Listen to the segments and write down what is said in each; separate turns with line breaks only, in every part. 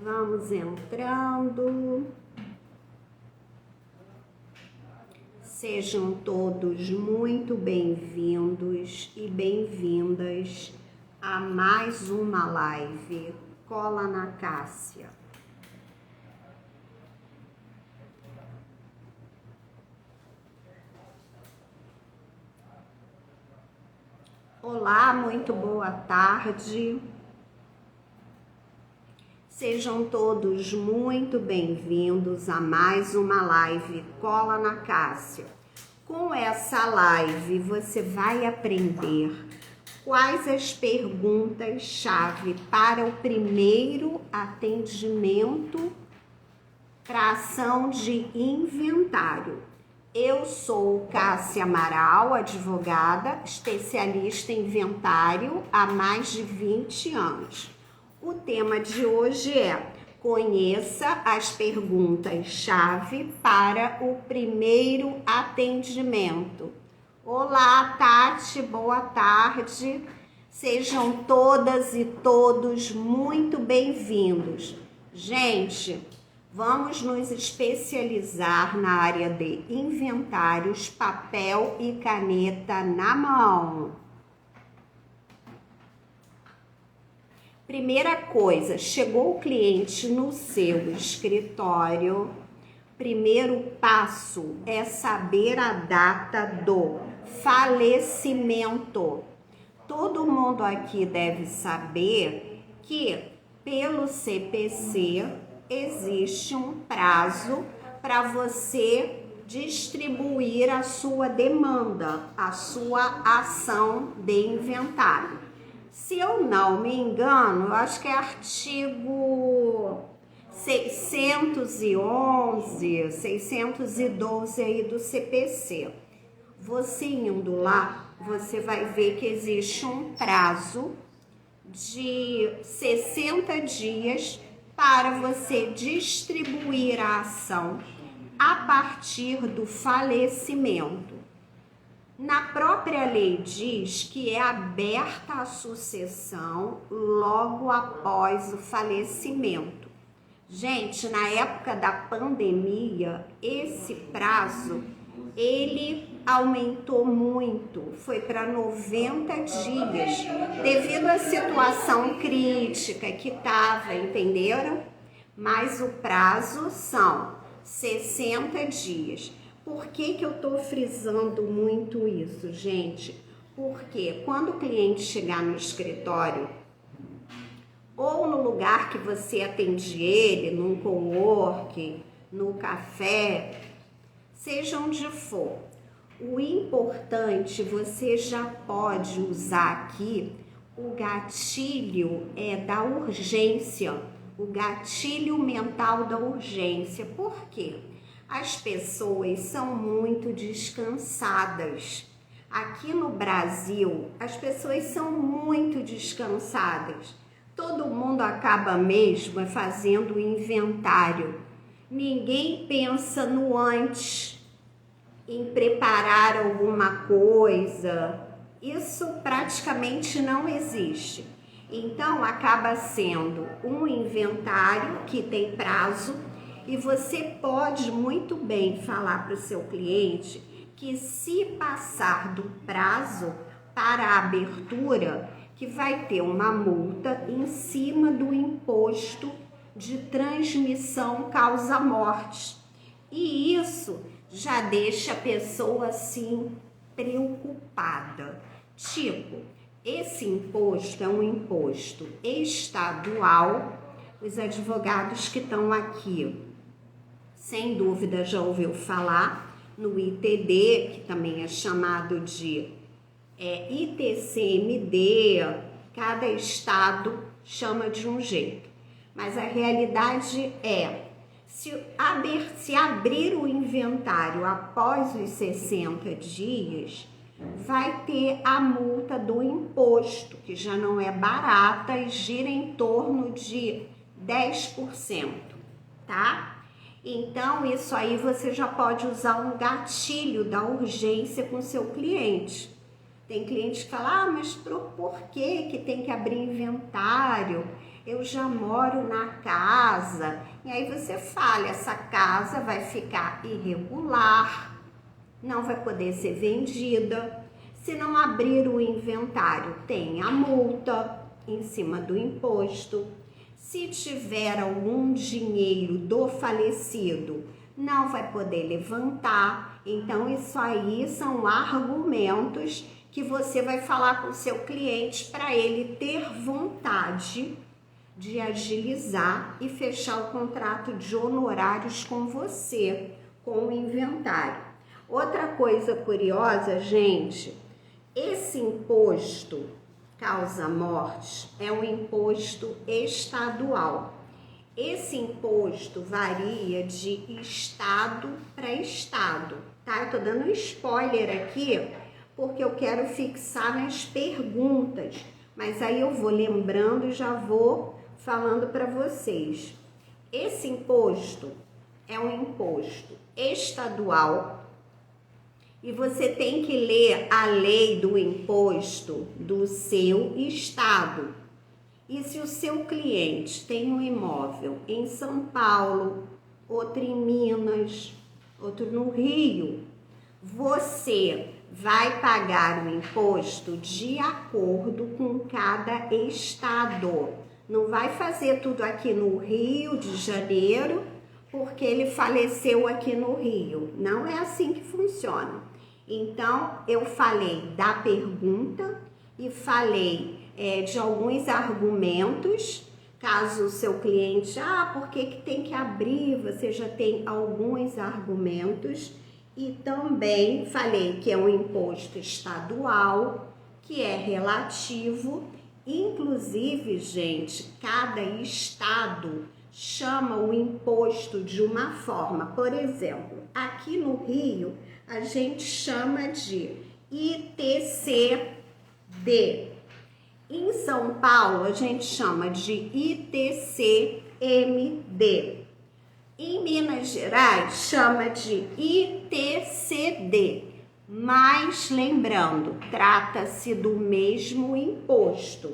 Vamos entrando. Sejam todos muito bem-vindos e bem-vindas a mais uma live Cola na Cássia. Olá, muito boa tarde. Sejam todos muito bem-vindos a mais uma live Cola na Cássia. Com essa live você vai aprender quais as perguntas-chave para o primeiro atendimento para ação de inventário. Eu sou Cássia Amaral, advogada, especialista em inventário há mais de 20 anos. O tema de hoje é: conheça as perguntas-chave para o primeiro atendimento. Olá, Tati, boa tarde. Sejam todas e todos muito bem-vindos. Gente, vamos nos especializar na área de inventários, papel e caneta na mão. Primeira coisa, chegou o cliente no seu escritório, primeiro passo é saber a data do falecimento. Todo mundo aqui deve saber que pelo CPC existe um prazo para você distribuir a sua demanda, a sua ação de inventário. Se eu não me engano, eu acho que é artigo 611, 612 aí do CPC. Você indo lá, você vai ver que existe um prazo de 60 dias para você distribuir a ação a partir do falecimento. Na própria lei diz que é aberta a sucessão logo após o falecimento. Gente, na época da pandemia, esse prazo, ele aumentou muito, foi para 90 dias, devido à situação crítica que estava, entenderam? Mas o prazo são 60 dias. Por que eu estou frisando muito isso, gente? Porque quando o cliente chegar no escritório ou no lugar que você atende ele, num coworking, no café, seja onde for, o importante, você já pode usar aqui o gatilho da urgência, o gatilho mental da urgência. Por quê? As pessoas são muito descansadas. Aqui no Brasil, as pessoas são muito descansadas. Todo mundo acaba mesmo fazendo inventário. Ninguém pensa no antes, em preparar alguma coisa. Isso praticamente não existe. Então, acaba sendo um inventário que tem prazo. E você pode muito bem falar para o seu cliente que se passar do prazo para a abertura, que vai ter uma multa em cima do imposto de transmissão causa-morte. E isso já deixa a pessoa assim preocupada. Tipo, esse imposto é um imposto estadual. Os advogados que estão aqui, sem dúvida, já ouviu falar no ITD, que também é chamado de ITCMD, cada estado chama de um jeito. Mas a realidade é, se abrir o inventário após os 60 dias, vai ter a multa do imposto, que já não é barata e gira em torno de 10%, tá? Então, isso aí você já pode usar um gatilho da urgência com seu cliente. Tem cliente que fala, mas por que tem que abrir inventário? Eu já moro na casa. E aí você fala, essa casa vai ficar irregular, não vai poder ser vendida. Se não abrir o inventário, tem a multa em cima do imposto. Se tiver algum dinheiro do falecido, não vai poder levantar. Então, isso aí são argumentos que você vai falar com o seu cliente para ele ter vontade de agilizar e fechar o contrato de honorários com você, com o inventário. Outra coisa curiosa, gente, esse imposto causa-morte é um imposto estadual. Esse imposto varia de estado para estado, tá? Eu tô dando um spoiler aqui, porque eu quero fixar nas perguntas, mas aí eu vou lembrando e já vou falando para vocês. Esse imposto é um imposto estadual e você tem que ler a lei do imposto do seu estado. E se o seu cliente tem um imóvel em São Paulo, outro em Minas, outro no Rio, você vai pagar o imposto de acordo com cada estado. Não vai fazer tudo aqui no Rio de Janeiro, porque ele faleceu aqui no Rio. Não é assim que funciona. Então, eu falei da pergunta e falei de alguns argumentos, caso o seu cliente, por que tem que abrir? Você já tem alguns argumentos. E também falei que é um imposto estadual, que é relativo. Inclusive, gente, cada estado chama o imposto de uma forma. Por exemplo, aqui no Rio, a gente chama de ITCD. Em São Paulo, a gente chama de ITCMD. Em Minas Gerais, chama de ITCD. Mas, lembrando, trata-se do mesmo imposto,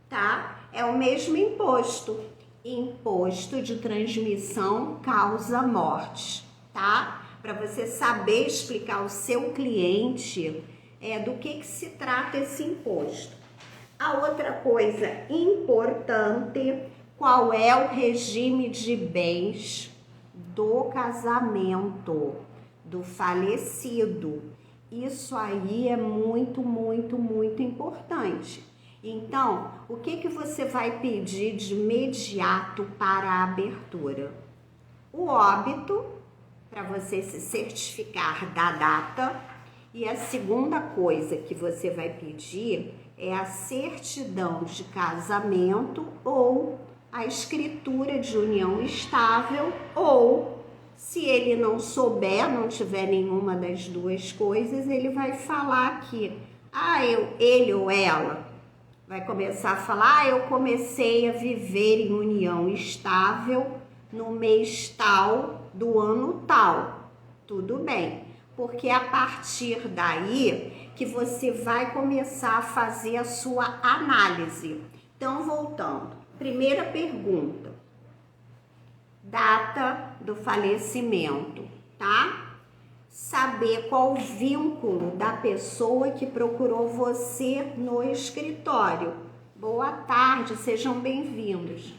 tá? É o mesmo imposto. Imposto de transmissão causa-morte, tá? Para você saber explicar ao seu cliente do que se trata esse imposto. A outra coisa importante, qual é o regime de bens do casamento do falecido? Isso aí é muito, muito, muito importante. Então, o que você vai pedir de imediato para a abertura? O óbito, para você se certificar da data. E a segunda coisa que você vai pedir é a certidão de casamento ou a escritura de união estável, ou se ele não souber, não tiver nenhuma das duas coisas, ele vai falar que ele ou ela vai começar a falar, eu comecei a viver em união estável no mês tal do ano tal. Tudo bem, porque é a partir daí que você vai começar a fazer a sua análise. Então, voltando. Primeira pergunta. Data do falecimento, tá? Saber qual o vínculo da pessoa que procurou você no escritório. Boa tarde, sejam bem-vindos.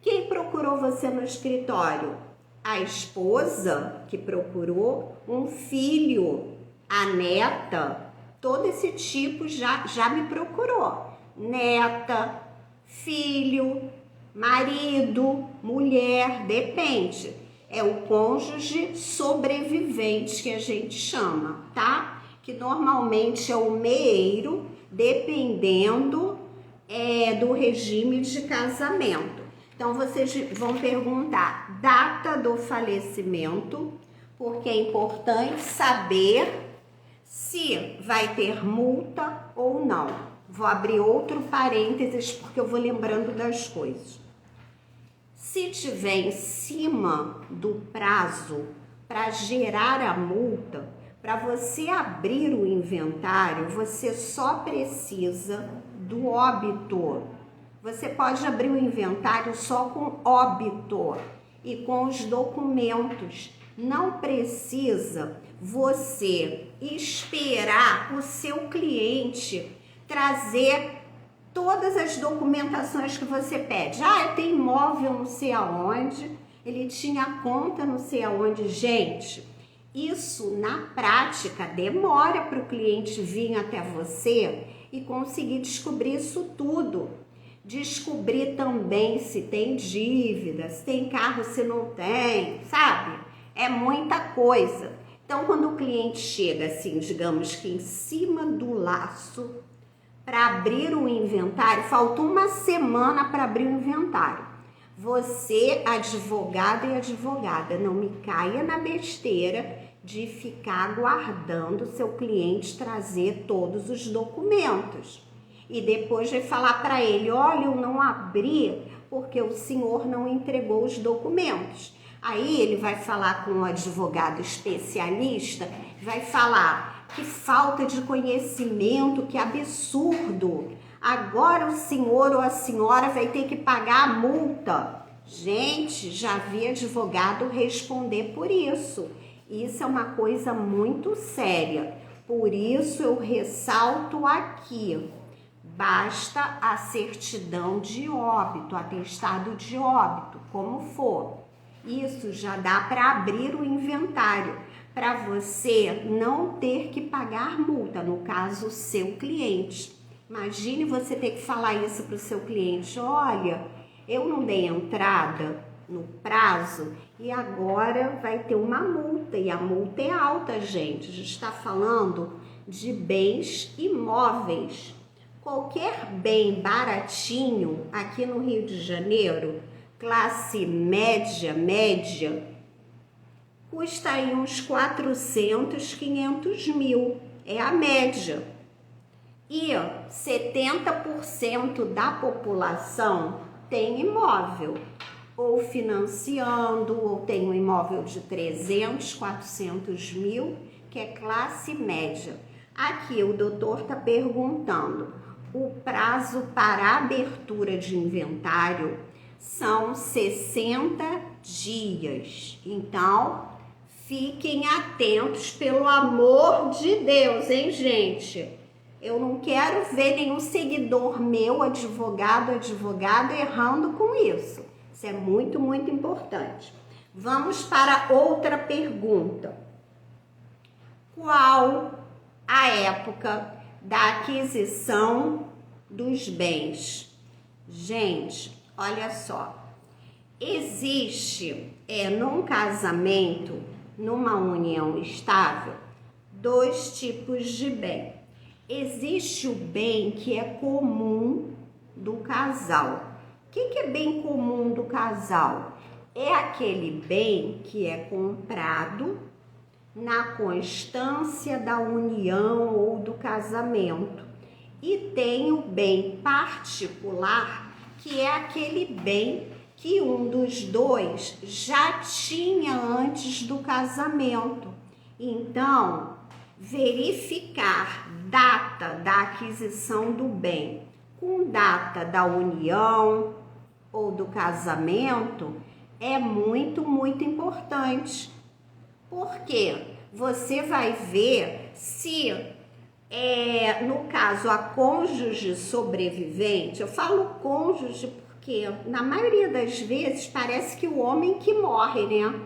Quem procurou você no escritório? A esposa que procurou, um filho, a neta, todo esse tipo já me procurou. Neta, filho, marido, mulher, depende. É o cônjuge sobrevivente que a gente chama, tá? Que normalmente é o meeiro, dependendo do regime de casamento. Então, vocês vão perguntar data do falecimento, porque é importante saber se vai ter multa ou não. Vou abrir outro parênteses, porque eu vou lembrando das coisas. Se tiver em cima do prazo para gerar a multa, Para você abrir o inventário, você só precisa do óbito. Você pode abrir o inventário só com óbito e com os documentos. Não precisa você esperar o seu cliente trazer todas as documentações que você pede. Eu tenho imóvel não sei aonde, ele tinha conta não sei aonde. Gente, isso na prática demora para o cliente vir até você e conseguir descobrir isso tudo. Descobrir também se tem dívida, se tem carro, se não tem, sabe? É muita coisa. Então, quando o cliente chega assim, digamos que em cima do laço para abrir o inventário, faltou uma semana para abrir o inventário. Você, advogado e advogada, não me caia na besteira de ficar aguardando seu cliente trazer todos os documentos. E depois vai falar para ele, olha, eu não abri porque o senhor não entregou os documentos. Aí ele vai falar com um advogado especialista, vai falar que falta de conhecimento, que absurdo. Agora o senhor ou a senhora vai ter que pagar a multa. Gente, já vi advogado responder por isso. Isso é uma coisa muito séria. Por isso eu ressalto aqui. Basta a certidão de óbito, atestado de óbito, como for. Isso já dá para abrir o inventário, para você não ter que pagar multa, no caso, o seu cliente. Imagine você ter que falar isso para o seu cliente, olha, eu não dei entrada no prazo e agora vai ter uma multa, e a multa é alta, gente. A gente está falando de bens imóveis. Qualquer bem baratinho aqui no Rio de Janeiro, classe média, custa aí uns 400, 500 mil, é a média. E 70% da população tem imóvel, ou financiando, ou tem um imóvel de 300, 400 mil, que é classe média. Aqui o doutor está perguntando, o prazo para abertura de inventário são 60 dias. Então, fiquem atentos, pelo amor de Deus, hein, gente? Eu não quero ver nenhum seguidor meu, advogado, errando com isso. Isso é muito, muito importante. Vamos para outra pergunta. Qual a época da aquisição dos bens? Gente, olha só. Existe, num casamento, numa união estável, dois tipos de bem. Existe o bem que é comum do casal. O que é bem comum do casal? É aquele bem que é comprado na constância da união ou do casamento. E tem o bem particular, que é aquele bem que um dos dois já tinha antes do casamento. Então, verificar data da aquisição do bem com data da união ou do casamento é muito, muito importante. Porque você vai ver se, no caso, a cônjuge sobrevivente, eu falo cônjuge porque na maioria das vezes parece que o homem que morre, né?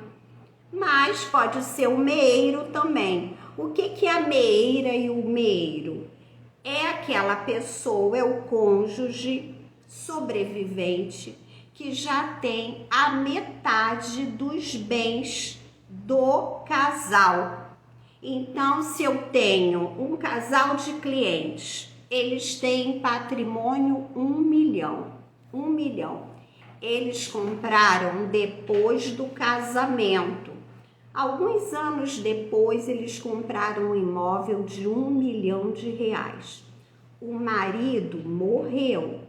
Mas pode ser o meeiro também. O que é a meeira e o meeiro? É aquela pessoa, é o cônjuge sobrevivente que já tem a metade dos bens do casal. Então, se eu tenho um casal de clientes, eles têm patrimônio 1 milhão. 1 milhão. Eles compraram depois do casamento. Alguns anos depois, eles compraram um imóvel de 1 milhão de reais. O marido morreu.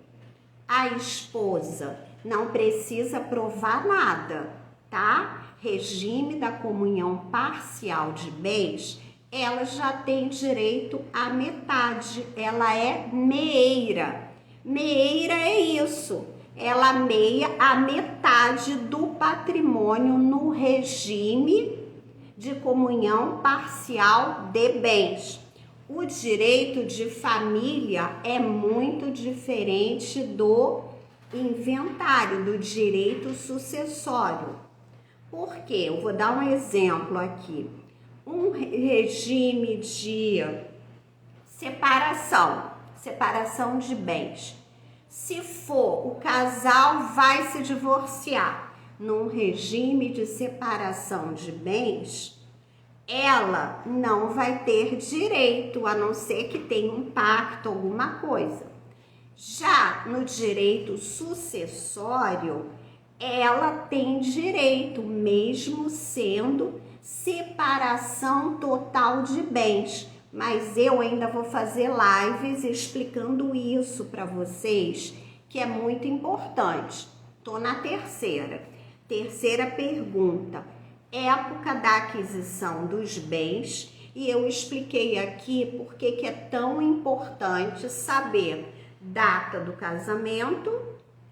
A esposa não precisa provar nada, tá? Regime da comunhão parcial de bens ela já tem direito à metade, ela é meeira. Meeira é isso, ela meia a metade do patrimônio no regime de comunhão parcial de bens. O direito de família é muito diferente do inventário, do direito sucessório. Por quê? Eu vou dar um exemplo aqui. Um regime de separação de bens. Se for o casal vai se divorciar num regime de separação de bens, ela não vai ter direito, a não ser que tenha um pacto, alguma coisa. Já no direito sucessório, ela tem direito, mesmo sendo separação total de bens. Mas eu ainda vou fazer lives explicando isso para vocês, que é muito importante. Tô na terceira pergunta. Época da aquisição dos bens, e eu expliquei aqui por que é tão importante saber data do casamento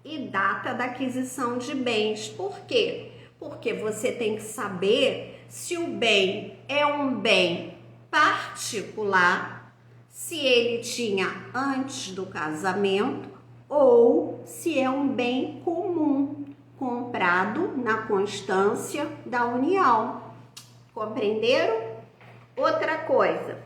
e data da aquisição de bens. Por quê? Porque você tem que saber se o bem é um bem particular, se ele tinha antes do casamento ou se é um bem comum, comprado na constância da união. Compreenderam? Outra coisa,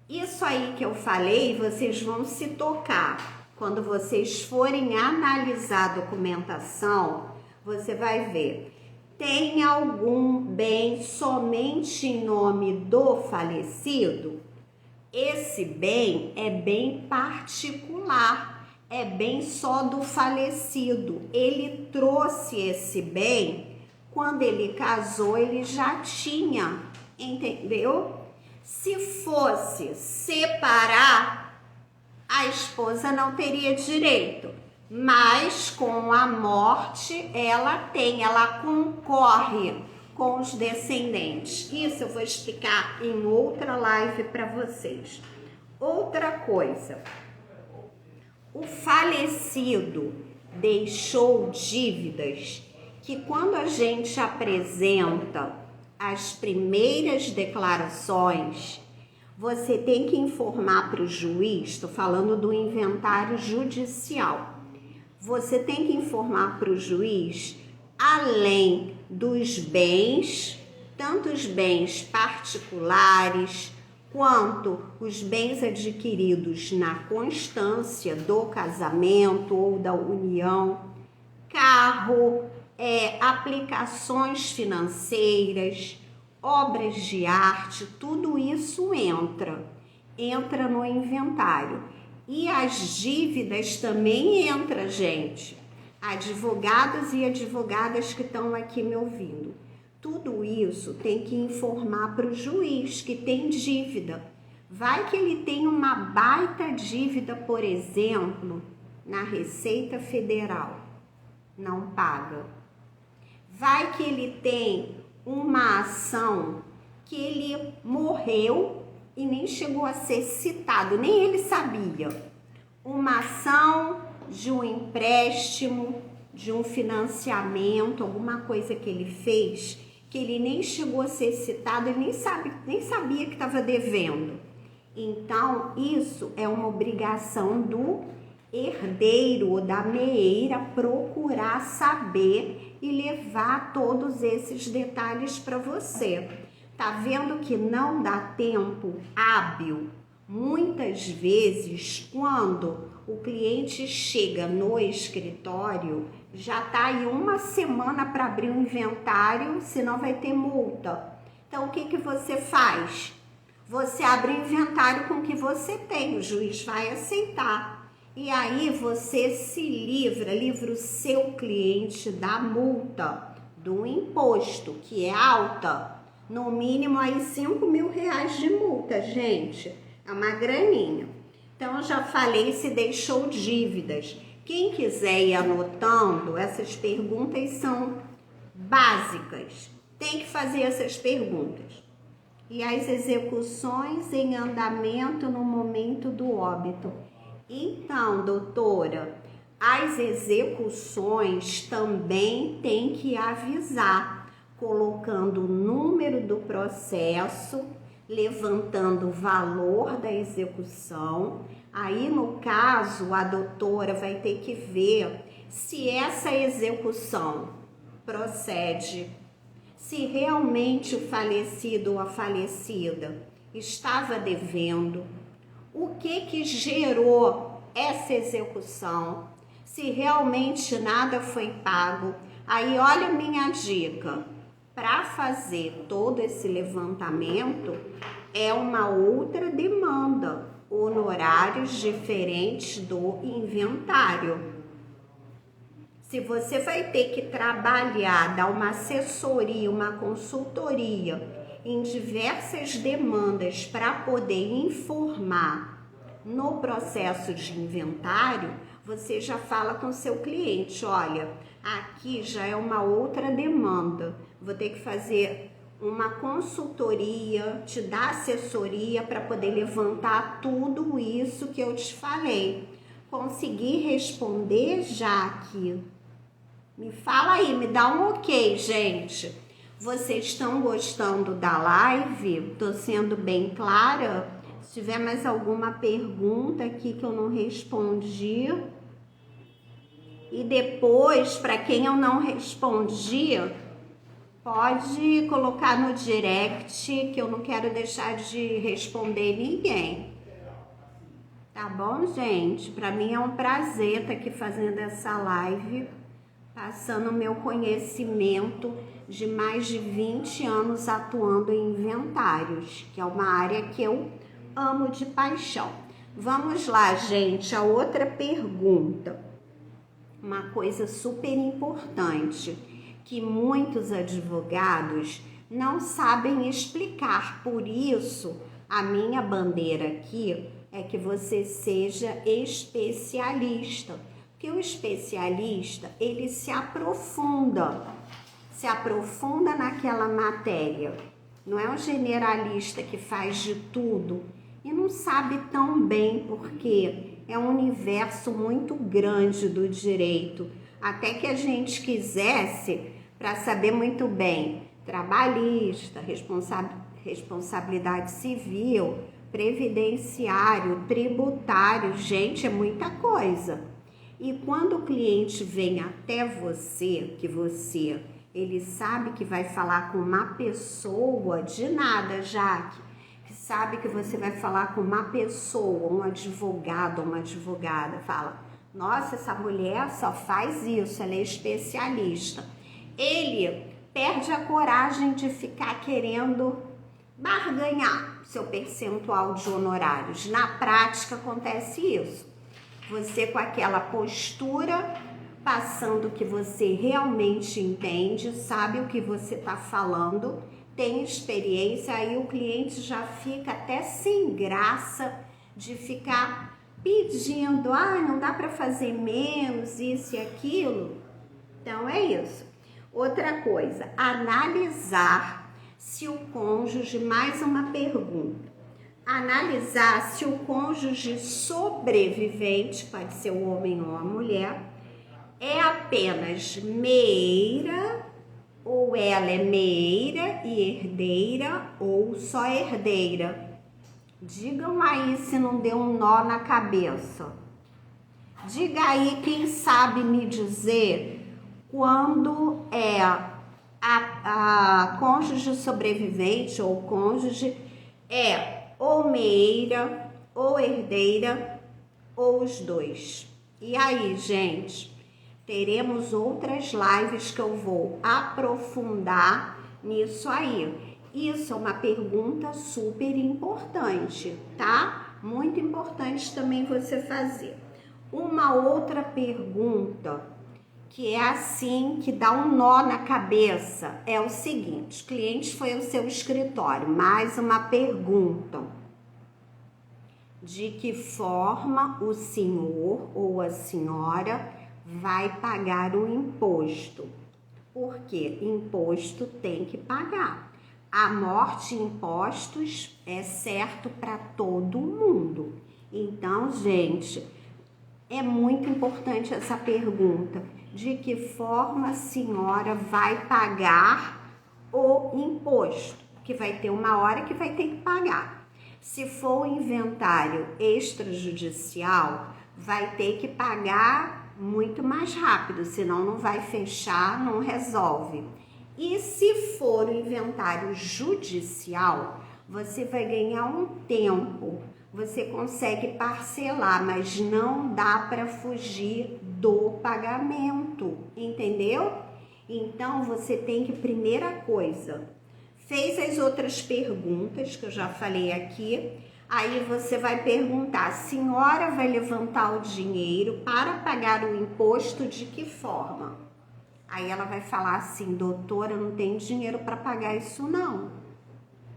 isso aí que eu falei, vocês vão se tocar. Quando vocês forem analisar a documentação, você vai ver. Tem algum bem somente em nome do falecido? Esse bem é bem particular, é bem só do falecido. Ele trouxe esse bem, quando ele casou, ele já tinha, entendeu? Se fosse separar, a esposa não teria direito. Mas com a morte ela concorre com os descendentes. Isso eu vou explicar em outra live para vocês. Outra coisa, o falecido deixou dívidas que quando a gente apresenta as primeiras declarações, você tem que informar para o juiz, estou falando do inventário judicial. Você tem que informar para o juiz, além dos bens, tanto os bens particulares, quanto os bens adquiridos na constância do casamento ou da união, carro, aplicações financeiras, obras de arte, tudo isso entra no inventário. E as dívidas também entram, gente. Advogados e advogadas que estão aqui me ouvindo. Tudo isso tem que informar para o juiz que tem dívida. Vai que ele tem uma baita dívida, por exemplo, na Receita Federal. Não paga. Vai que ele tem uma ação que ele morreu e nem chegou a ser citado, nem ele sabia. Uma ação de um empréstimo, de um financiamento, alguma coisa que ele fez, que ele nem chegou a ser citado, ele nem sabia que estava devendo. Então, isso é uma obrigação do herdeiro ou da meeira procurar saber e levar todos esses detalhes para você. Tá vendo que não dá tempo hábil? Muitas vezes, quando o cliente chega no escritório, já tá aí uma semana para abrir o inventário, senão vai ter multa. Então, o que você faz? Você abre o inventário com o que você tem, o juiz vai aceitar. E aí você se livra o seu cliente da multa, do imposto, que é alta. No mínimo aí R$5.000 de multa, gente. É uma graninha. Então, eu já falei se deixou dívidas. Quem quiser ir anotando, essas perguntas são básicas. Tem que fazer essas perguntas. e as execuções em andamento no momento do óbito. Então, doutora, as execuções também tem que avisar, colocando o número do processo, levantando o valor da execução. Aí, no caso, a doutora vai ter que ver se essa execução procede, se realmente o falecido ou a falecida estava devendo, o que gerou essa execução, se realmente nada foi pago. Aí olha a minha dica, para fazer todo esse levantamento é uma outra demanda, honorários diferentes do inventário. Se você vai ter que trabalhar, dar uma assessoria, uma consultoria em diversas demandas para poder informar no processo de inventário, você já fala com seu cliente, olha, aqui já é uma outra demanda, vou ter que fazer uma consultoria, te dar assessoria para poder levantar tudo isso que eu te falei. Consegui responder, Jaque? Me fala aí, me dá um ok, gente. Vocês estão gostando da live? Tô sendo bem clara? Se tiver mais alguma pergunta aqui que eu não respondi. E depois, para quem eu não respondi, pode colocar no direct, que eu não quero deixar de responder ninguém. Tá bom, gente? Para mim é um prazer estar aqui fazendo essa live, passando o meu conhecimento de mais de 20 anos atuando em inventários, que é uma área que eu amo de paixão. Vamos lá, gente, a outra pergunta. Uma coisa super importante que muitos advogados não sabem explicar, por isso a minha bandeira aqui é que você seja especialista, porque o especialista, ele se aprofunda naquela matéria, não é um generalista que faz de tudo e não sabe tão bem, porque é um universo muito grande do direito, até que a gente quisesse, para saber muito bem, trabalhista, responsabilidade civil, previdenciário, tributário, gente, é muita coisa. E quando o cliente vem até você, ele sabe que vai falar com uma pessoa, de nada, Jaque, que sabe que você vai falar com uma pessoa, um advogado, uma advogada, fala, nossa, essa mulher só faz isso, ela é especialista. Ele perde a coragem de ficar querendo barganhar seu percentual de honorários. Na prática acontece isso. Você com aquela postura, passando que você realmente entende, sabe o que você está falando, tem experiência, aí o cliente já fica até sem graça de ficar pedindo, não dá para fazer menos, isso e aquilo. Então é isso. Outra coisa, analisar se o cônjuge, mais uma pergunta, analisar se o cônjuge sobrevivente, pode ser o homem ou a mulher, é apenas meeira, ou ela é meeira e herdeira, ou só herdeira. Digam aí se não deu um nó na cabeça. Diga aí quem sabe me dizer quando é a cônjuge sobrevivente ou cônjuge é ou meeira, ou herdeira, ou os dois. E aí, gente, teremos outras lives que eu vou aprofundar nisso aí. Isso é uma pergunta super importante, tá? Muito importante também você fazer. Uma outra pergunta que é assim, que dá um nó na cabeça, é o seguinte: o cliente foi ao seu escritório, mais uma pergunta. De que forma o senhor ou a senhora vai pagar o imposto? Porque imposto tem que pagar. A morte e impostos é certo para todo mundo. Então, gente, é muito importante essa pergunta. De que forma a senhora vai pagar o imposto? Que vai ter uma hora que vai ter que pagar. Se for inventário extrajudicial, vai ter que pagar muito mais rápido, senão não vai fechar, não resolve. E se for o inventário judicial, você vai ganhar um tempo, você consegue parcelar, mas não dá para fugir do pagamento, entendeu? Então você tem que, primeira coisa, fez as outras perguntas que eu já falei aqui, aí você vai perguntar, a senhora vai levantar o dinheiro para pagar o imposto de que forma? Aí ela vai falar assim, doutora, eu não tenho dinheiro para pagar isso não.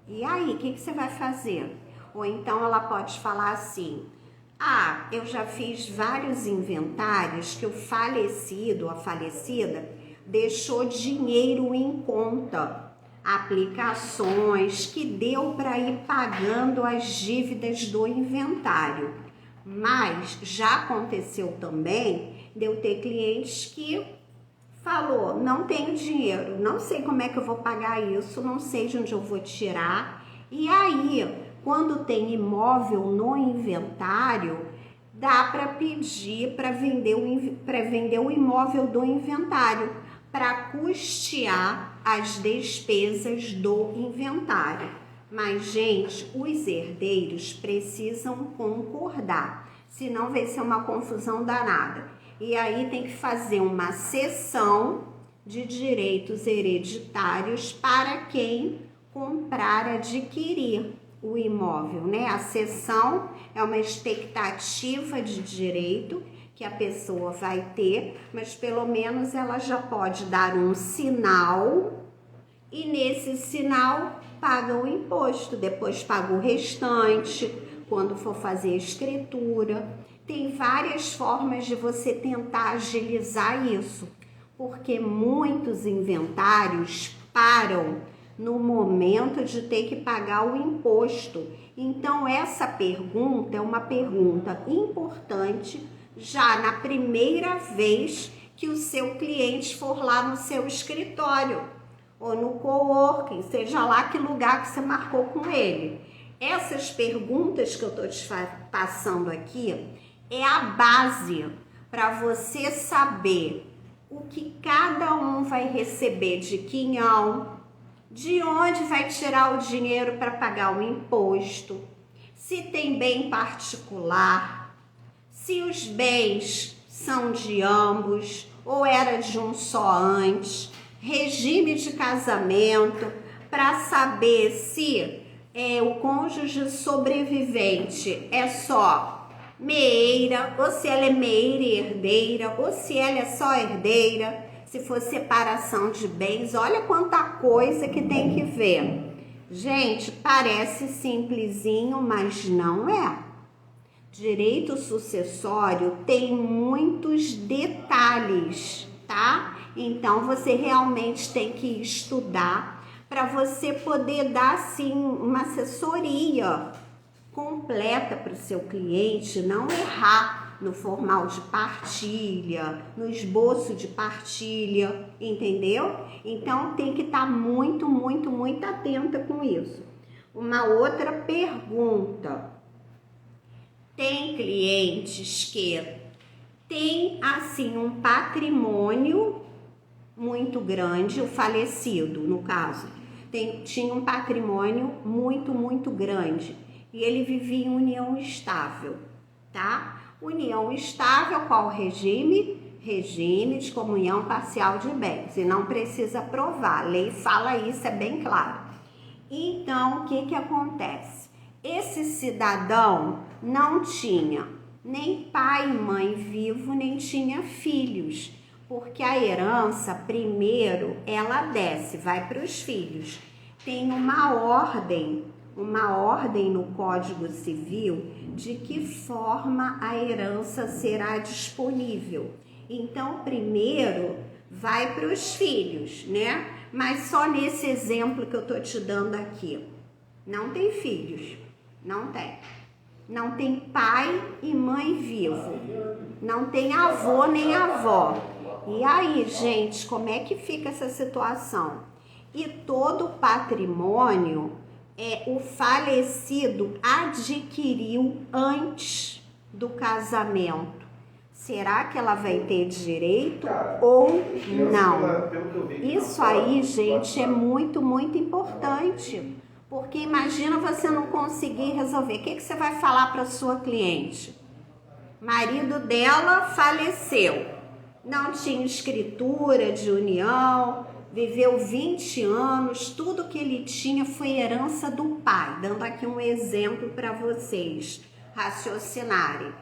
E aí, o que você vai fazer? Ou então ela pode falar assim, ah, eu já fiz vários inventários que o falecido, a falecida, deixou dinheiro em conta, aplicações que deu para ir pagando as dívidas do inventário. Mas já aconteceu também de eu ter clientes que falou, não tenho dinheiro, não sei como é que eu vou pagar isso, não sei de onde eu vou tirar. E aí, quando tem imóvel no inventário, dá para pedir para vender o imóvel do inventário, para custear as despesas do inventário. Mas, gente, os herdeiros precisam concordar, senão vai ser uma confusão danada. E aí tem que fazer uma cessão de direitos hereditários para quem comprar, adquirir o imóvel, né? A cessão é uma expectativa de direito que a pessoa vai ter, mas pelo menos ela já pode dar um sinal e nesse sinal paga o imposto, depois paga o restante quando for fazer a escritura. Tem várias formas de você tentar agilizar isso, porque muitos inventários param no momento de ter que pagar o imposto. Então, essa pergunta é uma pergunta importante já na primeira vez que o seu cliente for lá no seu escritório ou no coworking, seja lá que lugar que você marcou com ele. Essas perguntas que eu estou te passando aqui é a base para você saber o que cada um vai receber de quinhão, de onde vai tirar o dinheiro para pagar o imposto, se tem bem particular, se os bens são de ambos ou era de um só antes, regime de casamento, para saber se o cônjuge sobrevivente é só meeira, ou se ela é meeira e herdeira, ou se ela é só herdeira, se for separação de bens, olha quanta coisa que tem que ver. Gente, parece simplesinho, mas não é. Direito sucessório tem muitos detalhes, tá? Então, você realmente tem que estudar para você poder dar, assim, uma assessoria completa para o seu cliente, não errar no formal de partilha, no esboço de partilha, entendeu? Então tem que estar muito, muito, muito atenta com isso. Uma outra pergunta: tem clientes que têm assim um patrimônio muito grande, o falecido, no caso, tinha um patrimônio muito, muito grande. E ele vivia em união estável, tá? União estável, qual regime? Regime de comunhão parcial de bens. E não precisa provar, a lei fala isso, é bem claro. Então, o que acontece? Esse cidadão não tinha nem pai e mãe vivo, nem tinha filhos. Porque a herança, primeiro, ela desce, vai para os filhos. Tem uma ordem no Código Civil de que forma a herança será disponível. Então, primeiro vai para os filhos, né? Mas só nesse exemplo que eu tô te dando aqui. Não tem filhos, não tem. Não tem pai e mãe vivo. Não tem avô nem avó. E aí, gente, como é que fica essa situação? E todo patrimônio o falecido adquiriu antes do casamento. Será que ela vai ter direito ou não? Isso aí, gente, é muito, muito importante. Porque imagina você não conseguir resolver. O que você vai falar para sua cliente? Marido dela faleceu. Não tinha escritura de união, viveu 20 anos, tudo que ele tinha foi herança do pai. Dando aqui um exemplo para vocês raciocinarem.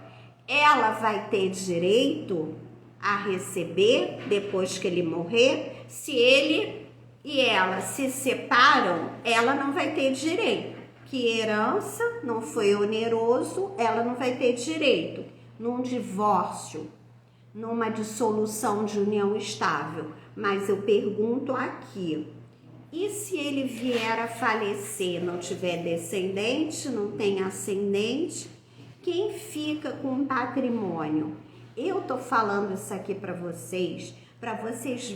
Ela vai ter direito a receber depois que ele morrer. Se ele e ela se separam, ela não vai ter direito. Que herança não foi oneroso, ela não vai ter direito. Num divórcio, numa dissolução de união estável. Mas eu pergunto aqui, e se ele vier a falecer, não tiver descendente, não tem ascendente, quem fica com o patrimônio? Eu tô falando isso aqui para vocês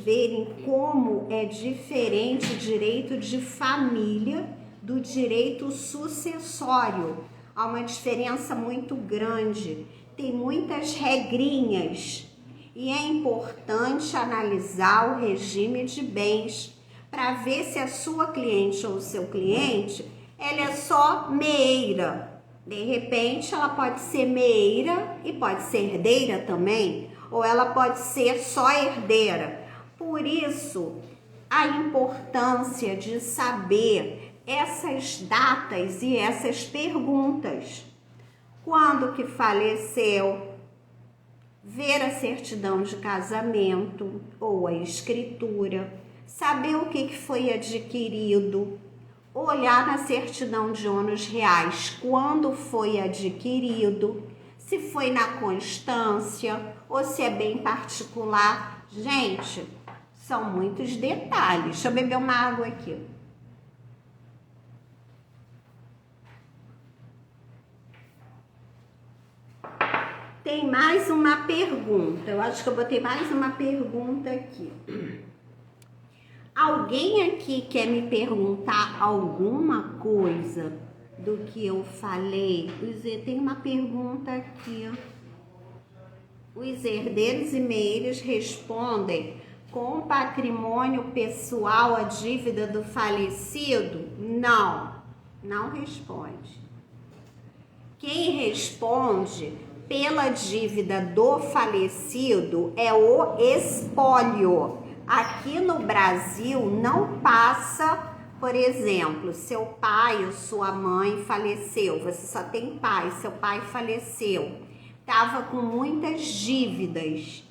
verem como é diferente o direito de família do direito sucessório. Há uma diferença muito grande, tem muitas regrinhas e é importante analisar o regime de bens para ver se a sua cliente ou o seu cliente ela é só meeira. De repente, ela pode ser meeira e pode ser herdeira também, ou ela pode ser só herdeira. Por isso, a importância de saber essas datas e essas perguntas. Quando que faleceu? Ver a certidão de casamento ou a escritura. Saber o que foi adquirido. Olhar na certidão de ônus reais quando foi adquirido, se foi na constância ou se é bem particular. Gente, são muitos detalhes. Deixa eu beber uma água aqui. Tem mais uma pergunta. Eu acho que eu botei mais uma pergunta aqui. Alguém aqui quer me perguntar alguma coisa do que eu falei? Tem uma pergunta aqui. Os herdeiros e meeiros respondem com o patrimônio pessoal a dívida do falecido? Não, não responde. Quem responde pela dívida do falecido é o espólio. Aqui no Brasil não passa, por exemplo, seu pai ou sua mãe faleceu, você só tem pai, seu pai faleceu, estava com muitas dívidas.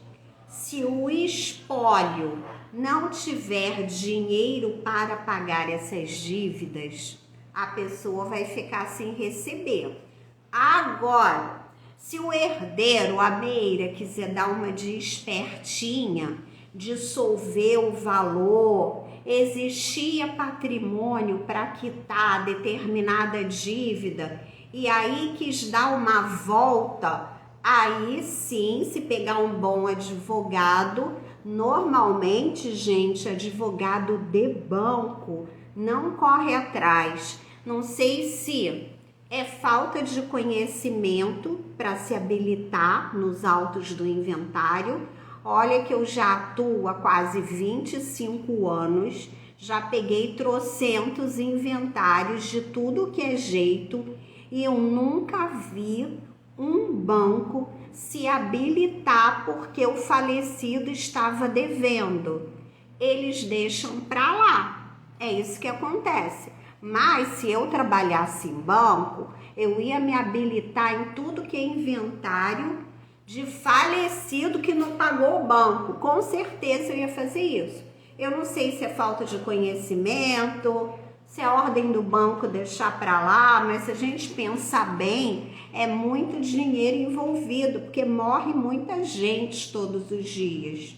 Se o espólio não tiver dinheiro para pagar essas dívidas, a pessoa vai ficar sem receber. Agora, se o herdeiro, a meira, quiser dar uma de espertinha, dissolver o valor, existia patrimônio para quitar determinada dívida e aí quis dar uma volta, aí sim, se pegar um bom advogado, normalmente, gente, advogado de banco não corre atrás. Não sei se é falta de conhecimento para se habilitar nos autos do inventário. Olha que eu já atuo há quase 25 anos, já peguei trocentos inventários de tudo que é jeito e eu nunca vi um banco se habilitar porque o falecido estava devendo. Eles deixam para lá, é isso que acontece. Mas se eu trabalhasse em banco, eu ia me habilitar em tudo que é inventário de falecido que não pagou o banco. Com certeza eu ia fazer isso. Eu não sei se é falta de conhecimento, se é ordem do banco, deixar para lá, mas se a gente pensar bem, é muito dinheiro envolvido, porque morre muita gente todos os dias.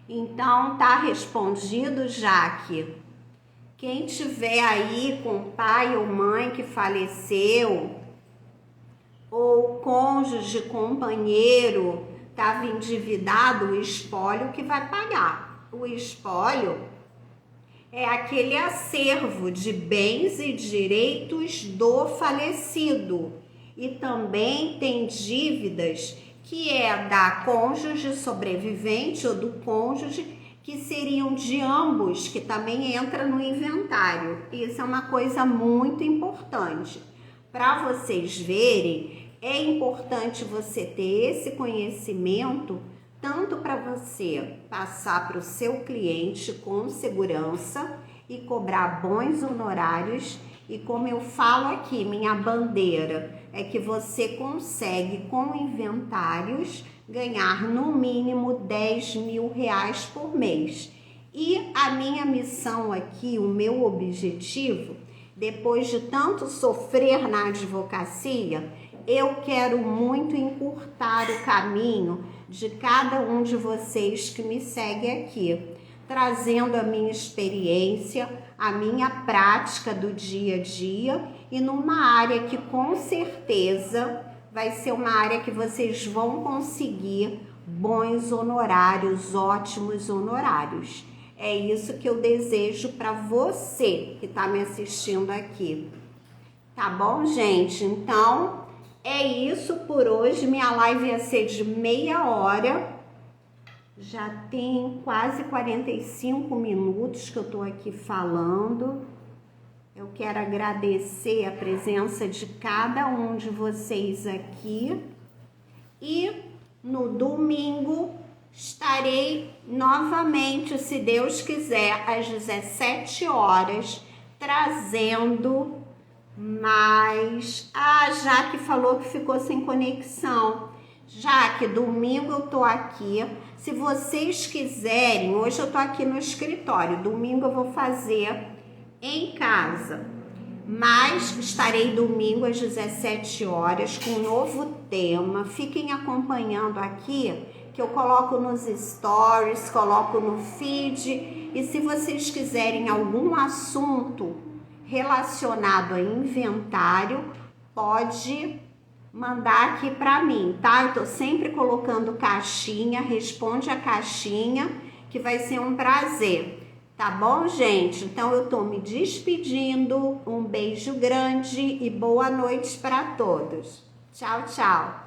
Então, tá respondido, Jaque. Quem tiver aí com pai ou mãe que faleceu, ou cônjuge, companheiro, estava endividado, o espólio que vai pagar. O espólio é aquele acervo de bens e direitos do falecido. E também tem dívidas que é da cônjuge sobrevivente ou do cônjuge, que seriam de ambos, que também entra no inventário. Isso é uma coisa muito importante. Para vocês verem, é importante você ter esse conhecimento, tanto para você passar para o seu cliente com segurança e cobrar bons honorários. E como eu falo aqui, minha bandeira é que você consegue, com inventários, ganhar no mínimo 10 mil reais por mês. E a minha missão aqui, o meu objetivo, depois de tanto sofrer na advocacia, eu quero muito encurtar o caminho de cada um de vocês que me segue aqui, trazendo a minha experiência, a minha prática do dia a dia e numa área que com certeza vai ser uma área que vocês vão conseguir bons honorários, ótimos honorários. É isso que eu desejo para você que está me assistindo aqui. Tá bom, gente? Então, é isso por hoje. Minha live ia ser de meia hora. Já tem quase 45 minutos que eu tô aqui falando. Eu quero agradecer a presença de cada um de vocês aqui. E no domingo estarei novamente, se Deus quiser, às 17 horas, trazendo mais... Jaque falou que ficou sem conexão. Jaque, domingo eu tô aqui. Se vocês quiserem, hoje eu tô aqui no escritório, domingo eu vou fazer em casa, mas estarei domingo às 17 horas com um novo tema. Fiquem acompanhando aqui, que eu coloco nos stories, coloco no feed, e se vocês quiserem algum assunto relacionado a inventário, pode mandar aqui para mim, tá? Eu tô sempre colocando caixinha, responde a caixinha, que vai ser um prazer. Tá bom, gente? Então eu tô me despedindo. Um beijo grande e boa noite para todos. Tchau, tchau.